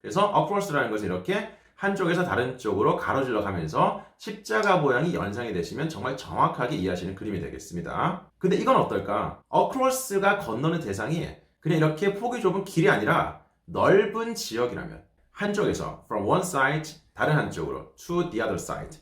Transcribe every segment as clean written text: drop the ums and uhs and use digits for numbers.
그래서 across라는 것은 이렇게 한쪽에서 다른 쪽으로 가로질러 가면서 십자가 모양이 연상이 되시면 정말 정확하게 이해하시는 그림이 되겠습니다. 근데 이건 어떨까? across가 건너는 대상이 그냥 이렇게 폭이 좁은 길이 아니라 넓은 지역이라면 한쪽에서 from one side 다른 한쪽으로 to the other side.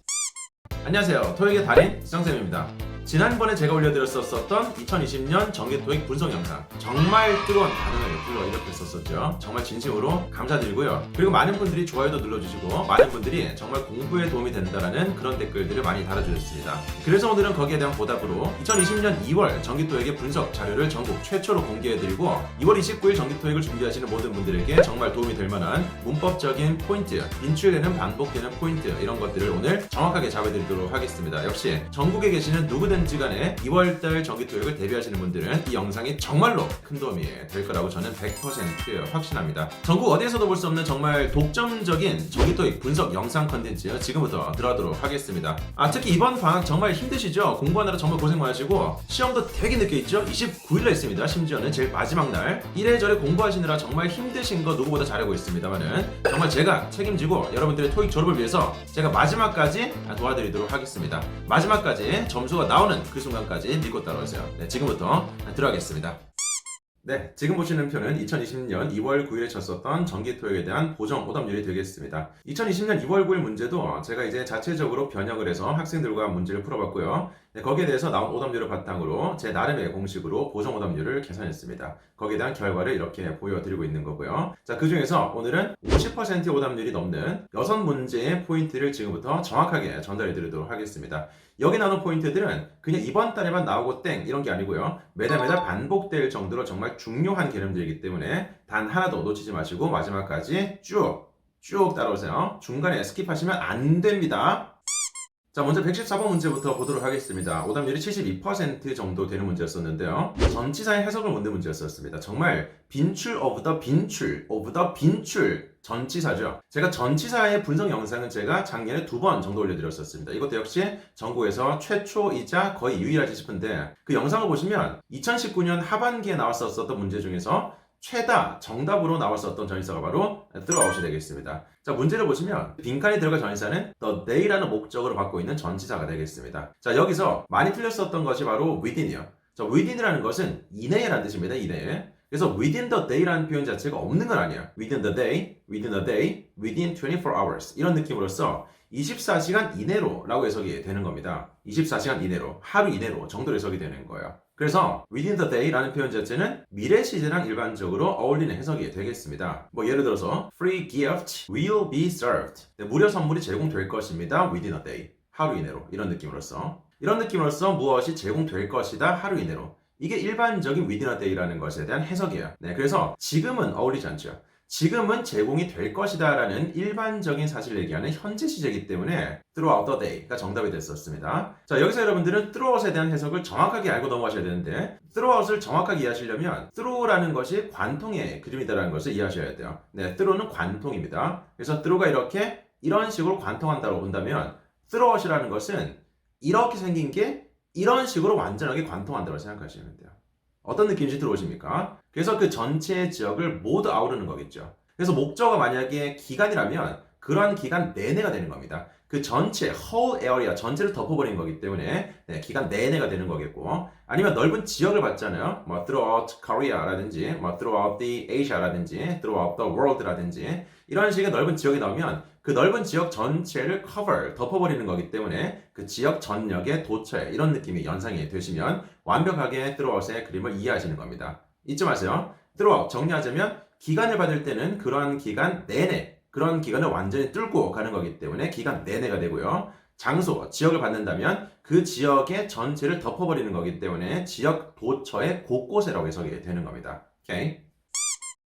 안녕하세요. 토익의 달인 지정쌤입니다. 지난번에 제가 올려드렸었던 2020년 정기토익 분석 영상 정말 뜨거운 반응을 불러일으켰었죠. 정말 진심으로 감사드리고요. 그리고 많은 분들이 좋아요도 눌러주시고 많은 분들이 정말 공부에 도움이 된다라는 그런 댓글들을 많이 달아주셨습니다. 그래서 오늘은 거기에 대한 보답으로 2020년 2월 정기토익의 분석 자료를 전국 최초로 공개해드리고 2월 29일 정기토익을 준비하시는 모든 분들에게 정말 도움이 될 만한 문법적인 포인트, 인출되는 반복되는 포인트 이런 것들을 오늘 정확하게 잡아드리도록 하겠습니다. 역시 전국에 계시는 누구든지 간에 2월달 정기토익을 대비하시는 분들은 이 영상이 정말로 큰 도움이 될 거라고 저는 100% 확신합니다. 전국 어디에서도 볼 수 없는 정말 독점적인 정기토익 분석 영상 컨텐츠 지금부터 들어가도록 하겠습니다. 특히 이번 방학 정말 힘드시죠? 공부하느라 정말 고생 많으시고 시험도 되게 늦게 있죠? 29일날 있습니다. 심지어는 제일 마지막 날 이래저래 공부하시느라 정말 힘드신 거 누구보다 잘하고 있습니다만은 정말 제가 책임지고 여러분들의 토익 졸업을 위해서 제가 마지막까지 도와드리도록 하겠습니다. 마지막까지 점수가 나오는 그 순간까지 믿고 따라오세요. 네, 지금부터 들어가겠습니다. 네, 지금 보시는 표는 2020년 2월 9일에 쳤었던 정기토익에 대한 보정 오답률이 되겠습니다. 2020년 2월 9일 문제도 제가 이제 자체적으로 변형을 해서 학생들과 문제를 풀어봤고요. 네, 거기에 대해서 나온 오답률을 바탕으로 제 나름의 공식으로 보정 오답률을 계산했습니다. 거기에 대한 결과를 이렇게 보여드리고 있는 거고요. 자, 그 중에서 오늘은 50% 오답률이 넘는 6문제의 포인트를 지금부터 정확하게 전달해 드리도록 하겠습니다. 여기 나온 포인트들은 그냥 이번 달에만 나오고 땡 이런 게 아니고요. 매달 반복될 정도로 정말 중요한 개념들이기 때문에 단 하나도 놓치지 마시고 마지막까지 쭉 따라오세요. 중간에 스킵하시면 안 됩니다. 자, 먼저 114번 문제부터 보도록 하겠습니다. 오답률이 72% 정도 되는 문제였었는데요. 전치사의 해석을 묻는 문제였었습니다. 정말 빈출 of the 빈출 전치사죠. 제가 전치사의 분석 영상은 제가 작년에 2번 정도 올려드렸었습니다. 이것도 역시 전국에서 최초이자 거의 유일하지 싶은데 그 영상을 보시면 2019년 하반기에 나왔었던 문제 중에서 최다 정답으로 나왔었던 전치사가 바로 throughout이 되겠습니다. 자, 문제를 보시면 빈칸에 들어갈 전치사는 the day라는 목적으로 갖고 있는 전치사가 되겠습니다. 자, 여기서 많이 틀렸었던 것이 바로 within이요. 자, within이라는 것은 이내에라는 뜻입니다. 이내에. 그래서 within the day라는 표현 자체가 없는 건 아니에요. within the day, within 24 hours 이런 느낌으로써 24시간 이내로 라고 해석이 되는 겁니다. 24시간 이내로, 하루 이내로 정도로 해석이 되는 거예요. 그래서 within the day라는 표현 자체는 미래 시제랑 일반적으로 어울리는 해석이 되겠습니다. 뭐 예를 들어서 free gift will be served. 무료 선물이 제공될 것입니다. within a day. 하루 이내로. 이런 느낌으로써 무엇이 제공될 것이다. 하루 이내로. 이게 일반적인 within a day라는 것에 대한 해석이에요. 네, 그래서 지금은 어울리지 않죠. 지금은 제공이 될 것이다 라는 일반적인 사실을 얘기하는 현재 시제이기 때문에 throughout the day가 정답이 됐었습니다. 자, 여기서 여러분들은 throughout에 대한 해석을 정확하게 알고 넘어가셔야 되는데 throughout을 정확하게 이해하시려면 through라는 것이 관통의 그림이다라는 것을 이해하셔야 돼요. 네, through는 관통입니다. 그래서 through가 이렇게 이런 식으로 관통한다고 본다면 throughout이라는 것은 이렇게 생긴 게 이런 식으로 완전하게 관통한다고 생각하시면 돼요. 어떤 느낌인지 들어오십니까? 그래서 그 전체 지역을 모두 아우르는 거겠죠. 그래서 목적어가 만약에 기간이라면 그러한 기간 내내가 되는 겁니다. 그 전체, whole area, 전체를 덮어버린 거기 때문에 네, 기간 내내가 되는 거겠고 아니면 넓은 지역을 봤잖아요. 뭐 throughout Korea라든지 뭐 throughout the Asia라든지 throughout the world라든지 이런 식의 넓은 지역이 나오면 그 넓은 지역 전체를 cover, 덮어버리는 거기 때문에 그 지역 전역의 도처에 이런 느낌이 연상이 되시면 완벽하게 throughout의 그림을 이해하시는 겁니다. 잊지 마세요. throughout 정리하자면 기간을 받을 때는 그러한 기간 내내 그런 기간을 완전히 뚫고 가는 거기 때문에 기간 내내가 되고요. 장소, 지역을 받는다면 그 지역의 전체를 덮어버리는 거기 때문에 지역 도처의 곳곳에라고 해석이 되는 겁니다. 오케이?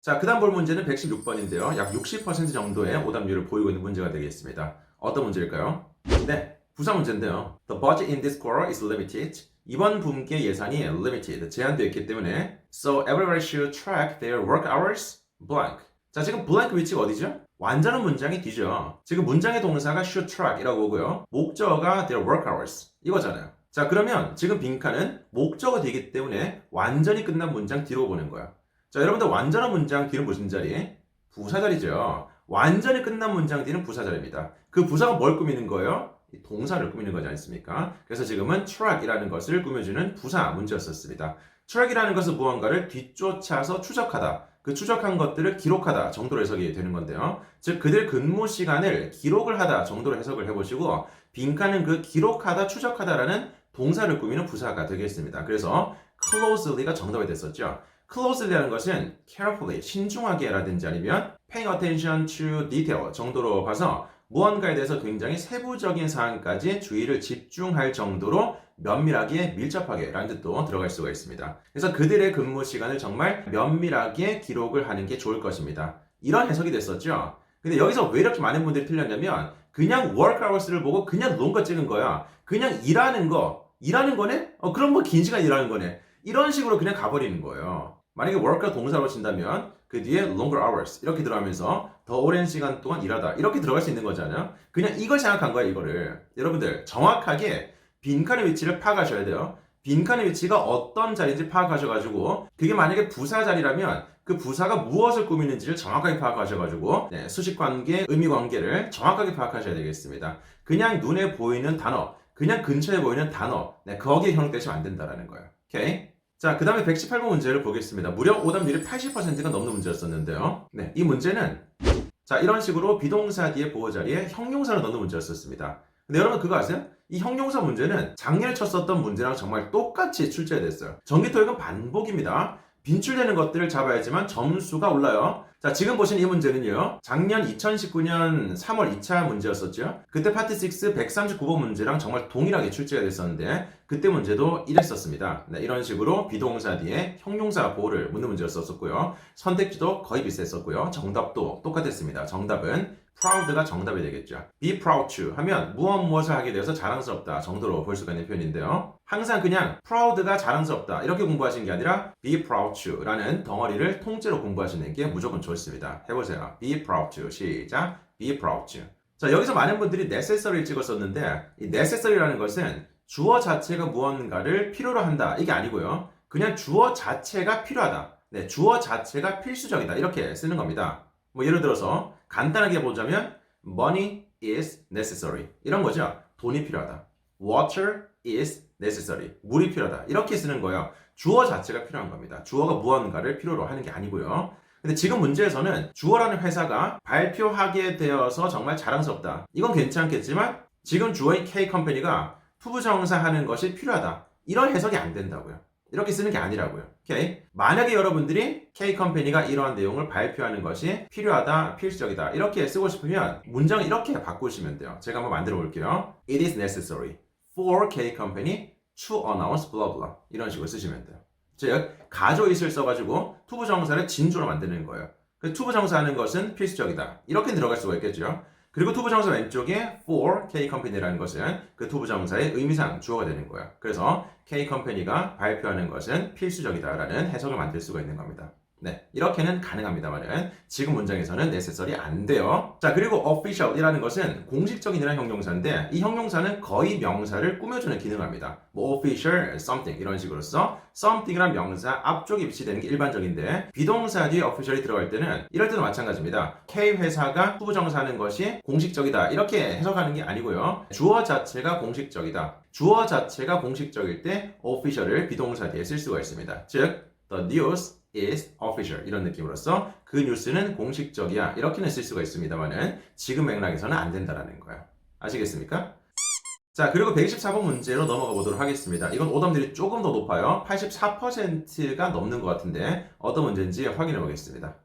자, 그 다음 볼 문제는 116번인데요. 약 60% 정도의 오답률을 보이고 있는 문제가 되겠습니다. 어떤 문제일까요? 네, 부사 문제인데요. The budget in this quarter is limited. 이번 분기의 예산이 limited, 제한되어 있기 때문에 So everybody should track their work hours blank. 자, 지금 blank 위치가 어디죠? 완전한 문장이 뒤죠. 지금 문장의 동사가 should track 이라고 오고요. 목적어가 their work hours 이거잖아요. 자, 그러면 지금 빈칸은 목적어 뒤이기 때문에 완전히 끝난 문장 뒤로 보는 거야. 자, 여러분들 완전한 문장 뒤는 무슨 자리? 부사 자리죠. 완전히 끝난 문장 뒤는 부사 자리입니다. 그 부사가 뭘 꾸미는 거예요? 동사를 꾸미는 거지 않습니까? 그래서 지금은 track이라는 것을 꾸며주는 부사 문제였었습니다. track이라는 것은 무언가를 뒤쫓아서 추적하다. 그 추적한 것들을 기록하다 정도로 해석이 되는 건데요. 즉 그들 근무 시간을 기록을 하다 정도로 해석을 해보시고 빈칸은 그 기록하다, 추적하다라는 동사를 꾸미는 부사가 되겠습니다. 그래서 closely가 정답이 됐었죠. closely라는 것은 carefully, 신중하게 라든지 아니면 paying attention to detail 정도로 봐서 무언가에 대해서 굉장히 세부적인 사항까지 주의를 집중할 정도로 면밀하게, 밀접하게 라는 뜻도 들어갈 수가 있습니다. 그래서 그들의 근무 시간을 정말 면밀하게 기록을 하는 게 좋을 것입니다. 이런 해석이 됐었죠. 근데 여기서 왜 이렇게 많은 분들이 틀렸냐면 그냥 work hours를 보고 그냥 longer 찍은 거야. 그냥 일하는 거네? 그럼 뭐 긴 시간 일하는 거네. 이런 식으로 그냥 가버리는 거예요. 만약에 work가 동사로 친다면 그 뒤에 longer hours 이렇게 들어가면서 더 오랜 시간 동안 일하다 이렇게 들어갈 수 있는 거잖아요. 그냥 이걸 생각한 거야 이거를. 여러분들 정확하게 빈칸의 위치를 파악하셔야 돼요. 빈칸의 위치가 어떤 자리인지 파악하셔가지고 그게 만약에 부사 자리라면 그 부사가 무엇을 꾸미는지를 정확하게 파악하셔가지고 수식관계, 의미관계를 정확하게 파악하셔야 되겠습니다. 그냥 눈에 보이는 단어, 그냥 근처에 보이는 단어 거기에 현혹되시면 안 된다는 거예요. 오케이? 자, 그 다음에 118번 문제를 보겠습니다. 무려 오답률이 80%가 넘는 문제였었는데요. 이 문제는 자 이런 식으로 비동사 뒤에 보호 자리에 형용사를 넣는 문제였었습니다. 근데 여러분 그거 아세요? 이 형용사 문제는 작년에 쳤었던 문제랑 정말 똑같이 출제가 됐어요. 정기토익은 반복입니다. 빈출되는 것들을 잡아야지만 점수가 올라요. 자, 지금 보신 이 문제는요. 작년 2019년 3월 2차 문제였었죠. 그때 파트 6 139번 문제랑 정말 동일하게 출제가 됐었는데 그때 문제도 이랬었습니다. 이런 식으로 비동사 뒤에 형용사 보호를 묻는 문제였었고요. 선택지도 거의 비슷했었고요. 정답도 똑같았습니다. 정답은 proud가 정답이 되겠죠. be proud to 하면 무엇을 하게 되어서 자랑스럽다 정도로 볼 수가 있는 표현인데요. 항상 그냥 proud가 자랑스럽다 이렇게 공부하시는 게 아니라 be proud to 라는 덩어리를 통째로 공부하시는 게 무조건 좋습니다. 해보세요. be proud to 시작. be proud to. 자, 여기서 많은 분들이 necessary를 찍었었는데 이 necessary라는 것은 주어 자체가 무언가를 필요로 한다 이게 아니고요. 그냥 주어 자체가 필요하다. 주어 자체가 필수적이다 이렇게 쓰는 겁니다. 뭐 예를 들어서 간단하게 보자면 money is necessary 이런 거죠. 돈이 필요하다. water is necessary 물이 필요하다 이렇게 쓰는 거예요. 주어 자체가 필요한 겁니다. 주어가 무언가를 필요로 하는 게 아니고요. 근데 지금 문제에서는 주어라는 회사가 발표하게 되어서 정말 자랑스럽다. 이건 괜찮겠지만 지금 주어인 K컴퍼니가 투부정사 하는 것이 필요하다. 이런 해석이 안 된다고요. 이렇게 쓰는 게 아니라고요. 오케이? 만약에 여러분들이 K컴퍼니가 이러한 내용을 발표하는 것이 필요하다, 필수적이다 이렇게 쓰고 싶으면 문장을 이렇게 바꾸시면 돼요. 제가 한번 만들어 볼게요. It is necessary for K컴퍼니 to announce blah blah 이런 식으로 쓰시면 돼요. 즉, 가조잇을 써가지고 투부정사를 진주로 만드는 거예요. 그 투부정사 하는 것은 필수적이다. 이렇게 들어갈 수가 있겠죠. 그리고 투부정사 왼쪽에 for K컴퍼니라는 것은 그 투부정사의 의미상 주어가 되는 거예요. 그래서 K컴퍼니가 발표하는 것은 필수적이다라는 해석을 만들 수가 있는 겁니다. 이렇게는 가능합니다만은 지금 문장에서는 necessary 안 돼요. 자, 그리고 official이라는 것은 공식적인이라는 형용사인데 이 형용사는 거의 명사를 꾸며주는 기능을 합니다. 뭐 official, something 이런 식으로 써 something이란 명사 앞쪽에 비치되는 게 일반적인데 비동사 뒤에 official이 들어갈 때는 이럴 때도 마찬가지입니다. K 회사가 투부정사 하는 것이 공식적이다 이렇게 해석하는 게 아니고요. 주어 자체가 공식적이다. 주어 자체가 공식적일 때 official을 비동사 뒤에 쓸 수가 있습니다. 즉 the news is official 이런 느낌으로써 그 뉴스는 공식적이야 이렇게는 쓸 수가 있습니다만은 지금 맥락에서는 안 된다라는 거예요. 아시겠습니까? 자, 그리고 124번 문제로 넘어가 보도록 하겠습니다. 이건 오답률이 조금 더 높아요. 84%가 넘는 것 같은데 어떤 문제인지 확인해 보겠습니다.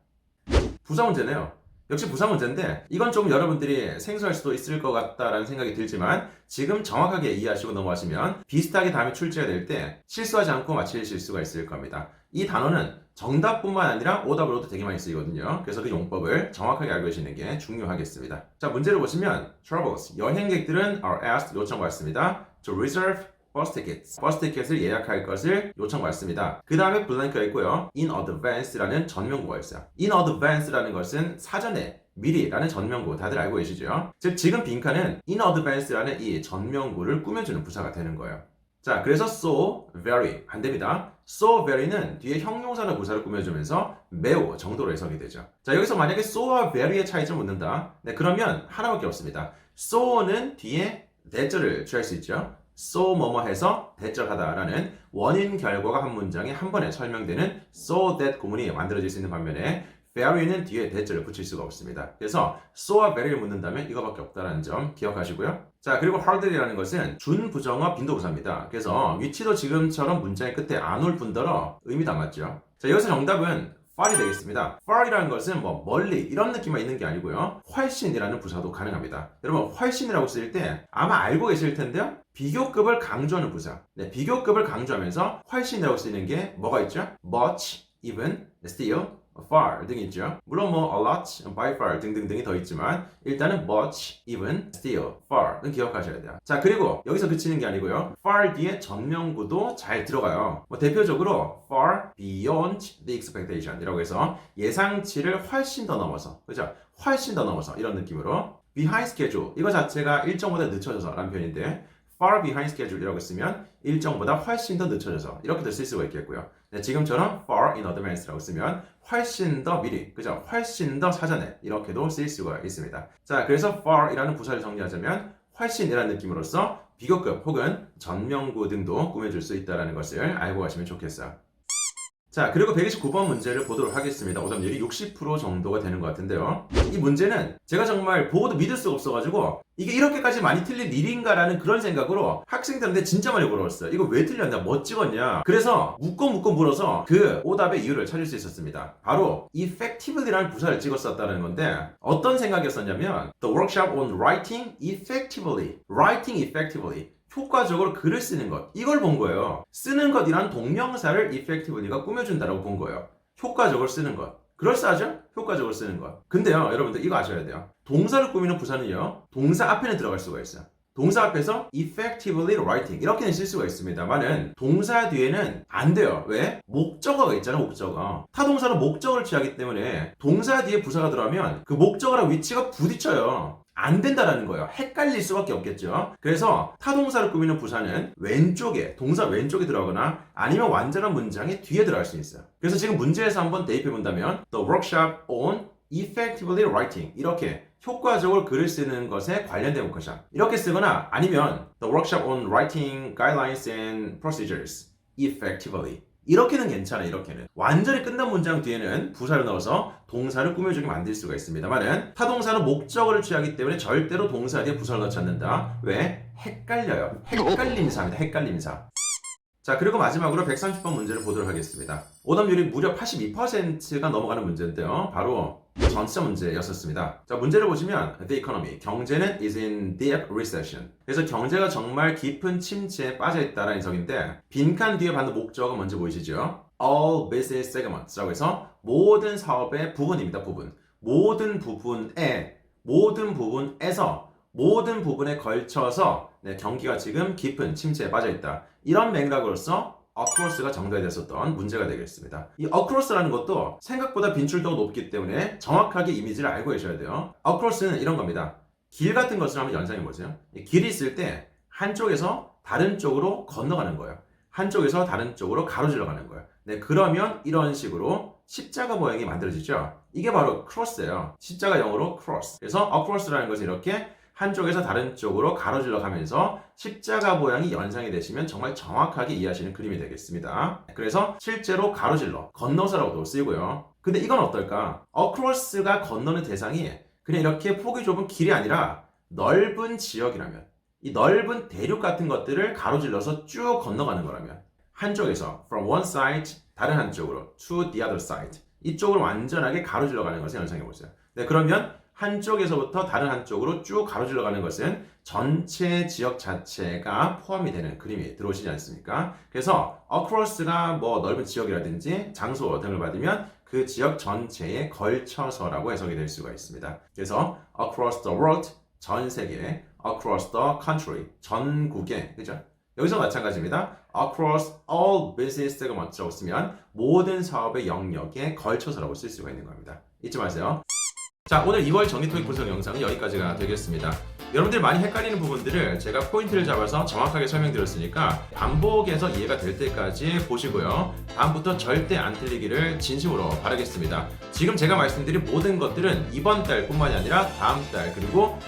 부사 문제네요. 역시 부사 문제인데 이건 좀 여러분들이 생소할 수도 있을 것 같다라는 생각이 들지만 지금 정확하게 이해하시고 넘어가시면 비슷하게 다음에 출제가 될 때 실수하지 않고 맞히실 수가 있을 겁니다. 이 단어는 정답뿐만 아니라 오답으로도 되게 많이 쓰이거든요. 그래서 그 용법을 정확하게 알고 계시는 게 중요하겠습니다. 자, 문제를 보시면 Travelers, 여행객들은 are asked 요청받습니다. To reserve 버스 티켓, 버스 티켓을 예약할 것을 요청받습니다. 그 다음에 블랭크가 있고요. In advance라는 전명구가 있어요. In advance라는 것은 사전에, 미리라는 전명구 다들 알고 계시죠? 즉 지금 빈칸은 in advance라는 이 전명구를 꾸며주는 부사가 되는 거예요. 자, 그래서 so very 안 됩니다. so very는 뒤에 형용사나 부사를 꾸며주면서 매우 정도로 해석이 되죠. 자, 여기서 만약에 so와 very의 차이점을 묻는다. 네, 그러면 하나밖에 없습니다. so는 뒤에 대절을 취할 수 있죠. so 뭐뭐 해서 대절하다라는 원인 결과가 한 문장에 한 번에 설명되는 so that 구문이 만들어질 수 있는 반면에 very는 뒤에 대절을 붙일 수가 없습니다. 그래서 so와 very를 묻는다면 이거밖에 없다는 점 기억하시고요. 자, 그리고 hardly라는 것은 준부정어 빈도부사입니다. 그래서 위치도 지금처럼 문장의 끝에 안 올 뿐더러 의미도 안 맞죠. 자, 여기서 정답은 far이 되겠습니다. far이라는 것은 뭐 멀리 이런 느낌만 있는 게 아니고요. 훨씬이라는 부사도 가능합니다. 여러분 훨씬이라고 쓸 때 아마 알고 계실 텐데요. 비교급을 강조하는 부사. 네, 비교급을 강조하면서 훨씬이라고 쓰는 게 뭐가 있죠? much, even, still, far 등이 있죠. 물론 뭐 a lot, by far 등등등이 더 있지만 일단은 much, even, still, far 등 기억하셔야 돼요. 자, 그리고 여기서 그치는 게 아니고요. far 뒤에 전명구도 잘 들어가요. 뭐 대표적으로 far beyond the expectation 이라고 해서 예상치를 훨씬 더 넘어서, 그죠? 훨씬 더 넘어서 이런 느낌으로 behind schedule 이거 자체가 일정보다 늦춰져서 라는 표현인데 far behind schedule이라고 쓰면 일정보다 훨씬 더 늦춰져서 이렇게도 쓸 수가 있겠고요. 네, 지금처럼 far in advance라고 쓰면 훨씬 더 미리, 그죠? 훨씬 더 사전에 이렇게도 쓸 수가 있습니다. 자, 그래서 far이라는 부사를 정리하자면 훨씬이라는 느낌으로써 비교급 혹은 전명구 등도 꾸며줄 수 있다는 것을 알고 가시면 좋겠어요. 자, 그리고 129번 문제를 보도록 하겠습니다. 오답률이 60% 정도가 되는 것 같은데요. 이 문제는 제가 정말 보고도 믿을 수가 없어가지고 이게 이렇게까지 많이 틀릴 일인가라는 그런 생각으로 학생들한테 진짜 많이 물어봤어요. 이거 왜 틀렸냐? 뭐 찍었냐? 그래서 묶어 물어서 그 오답의 이유를 찾을 수 있었습니다. 바로 effectively라는 부사를 찍었었다는 건데 어떤 생각이었었냐면 The workshop on writing effectively. writing effectively. 효과적으로 글을 쓰는 것 이걸 본 거예요. 쓰는 것이란 동명사를 effectively가 꾸며준다라고 본 거예요. 효과적으로 쓰는 것 그럴싸하죠? 효과적으로 쓰는 것. 근데요 여러분들 이거 아셔야 돼요. 동사를 꾸미는 부사는요 동사 앞에는 들어갈 수가 있어요. 동사 앞에서 effectively writing 이렇게는 쓸 수가 있습니다만은 동사 뒤에는 안 돼요. 왜? 목적어가 있잖아요. 목적어. 타동사는 목적어를 취하기 때문에 동사 뒤에 부사가 들어가면 그 목적어랑 위치가 부딪혀요. 안 된다라는 거예요. 헷갈릴 수밖에 없겠죠. 그래서 타동사를 꾸미는 부사는 왼쪽에, 동사 왼쪽에 들어가거나 아니면 완전한 문장의 뒤에 들어갈 수 있어요. 그래서 지금 문제에서 한번 대입해 본다면 The workshop on effectively writing 이렇게 효과적으로 글을 쓰는 것에 관련된 문구죠. 이렇게 쓰거나 아니면 The workshop on writing guidelines and procedures effectively 이렇게는 괜찮아요. 이렇게는 완전히 끝난 문장 뒤에는 부사를 넣어서 동사를 꾸며주게 만들 수가 있습니다만은 타동사는 목적어를 취하기 때문에 절대로 동사 뒤에 부사를 넣지 않는다. 왜? 헷갈려요. 헷갈림사입니다. 헷갈림사. 자, 그리고 마지막으로 130번 문제를 보도록 하겠습니다. 오답률이 무려 82%가 넘어가는 문제인데요. 바로 전치사 문제였었습니다. 자, 문제를 보시면 The economy, 경제는 is in deep recession. 그래서 경제가 정말 깊은 침체에 빠져있다라는 해석인데 빈칸 뒤에 받는 목적어가 먼저 보이시죠? All business segments라고 해서 모든 사업의 부분입니다. 부분. 모든 부분에서 모든 부분에 걸쳐서 경기가 지금 깊은 침체에 빠져있다. 이런 맥락으로서 across가 정답됐었던 문제가 되겠습니다. 이 across라는 것도 생각보다 빈출도가 높기 때문에 정확하게 이미지를 알고 계셔야 돼요. across는 이런 겁니다. 길 같은 것을 한번 연상해 보세요. 길이 있을 때 한쪽에서 다른 쪽으로 건너가는 거예요. 한쪽에서 다른 쪽으로 가로질러 가는 거예요. 네, 그러면 이런 식으로 십자가 모양이 만들어지죠. 이게 바로 cross예요. 십자가 영어로 cross. 그래서 across라는 것은 이렇게 한쪽에서 다른 쪽으로 가로질러 가면서 십자가 모양이 연상이 되시면 정말 정확하게 이해하시는 그림이 되겠습니다. 그래서 실제로 가로질러, 건너서라고도 쓰이고요. 근데 이건 어떨까? across가 건너는 대상이 그냥 이렇게 폭이 좁은 길이 아니라 넓은 지역이라면 이 넓은 대륙 같은 것들을 가로질러서 쭉 건너가는 거라면 한쪽에서 from one side 다른 한쪽으로 to the other side 이쪽으로 완전하게 가로질러 가는 것을 연상해 보세요. 네, 그러면 한쪽에서부터 다른 한쪽으로 쭉 가로질러 가는 것은 전체 지역 자체가 포함이 되는 그림이 들어오시지 않습니까? 그래서 across가 뭐 넓은 지역이라든지 장소 등을 받으면 그 지역 전체에 걸쳐서라고 해석이 될 수가 있습니다. 그래서 across the world, 전 세계, across the country, 전국에, 그죠? 여기서 마찬가지입니다. across all business segments라고 쓰면 모든 사업의 영역에 걸쳐서라고 쓸 수가 있는 겁니다. 잊지 마세요. 자, 오늘 2월 정기 토익 분석 영상은 여기까지가 되겠습니다. 여러분들이 많이 헷갈리는 부분들을 제가 포인트를 잡아서 정확하게 설명드렸으니까 반복해서 이해가 될 때까지 보시고요. 다음부터 절대 안 틀리기를 진심으로 바라겠습니다. 지금 제가 말씀드린 모든 것들은 이번 달뿐만이 아니라 다음 달 그리고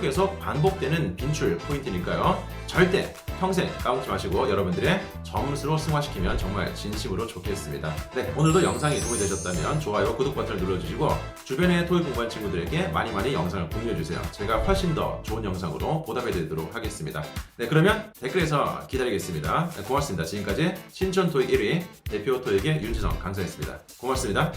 계속 반복되는 빈출 포인트니까요. 절대 평생 까먹지 마시고 여러분들의 점수로 승화시키면 정말 진심으로 좋겠습니다. 네, 오늘도 영상이 도움이 되셨다면 좋아요, 구독 버튼을 눌러주시고 주변에 토익 공부하는 친구들에게 많이 영상을 공유해주세요. 제가 훨씬 더 좋은 영상으로 보답해드리도록 하겠습니다. 네, 그러면 댓글에서 기다리겠습니다. 네, 고맙습니다. 지금까지 신촌 토익 1위 대표 토익의 윤지성 강사였습니다. 고맙습니다.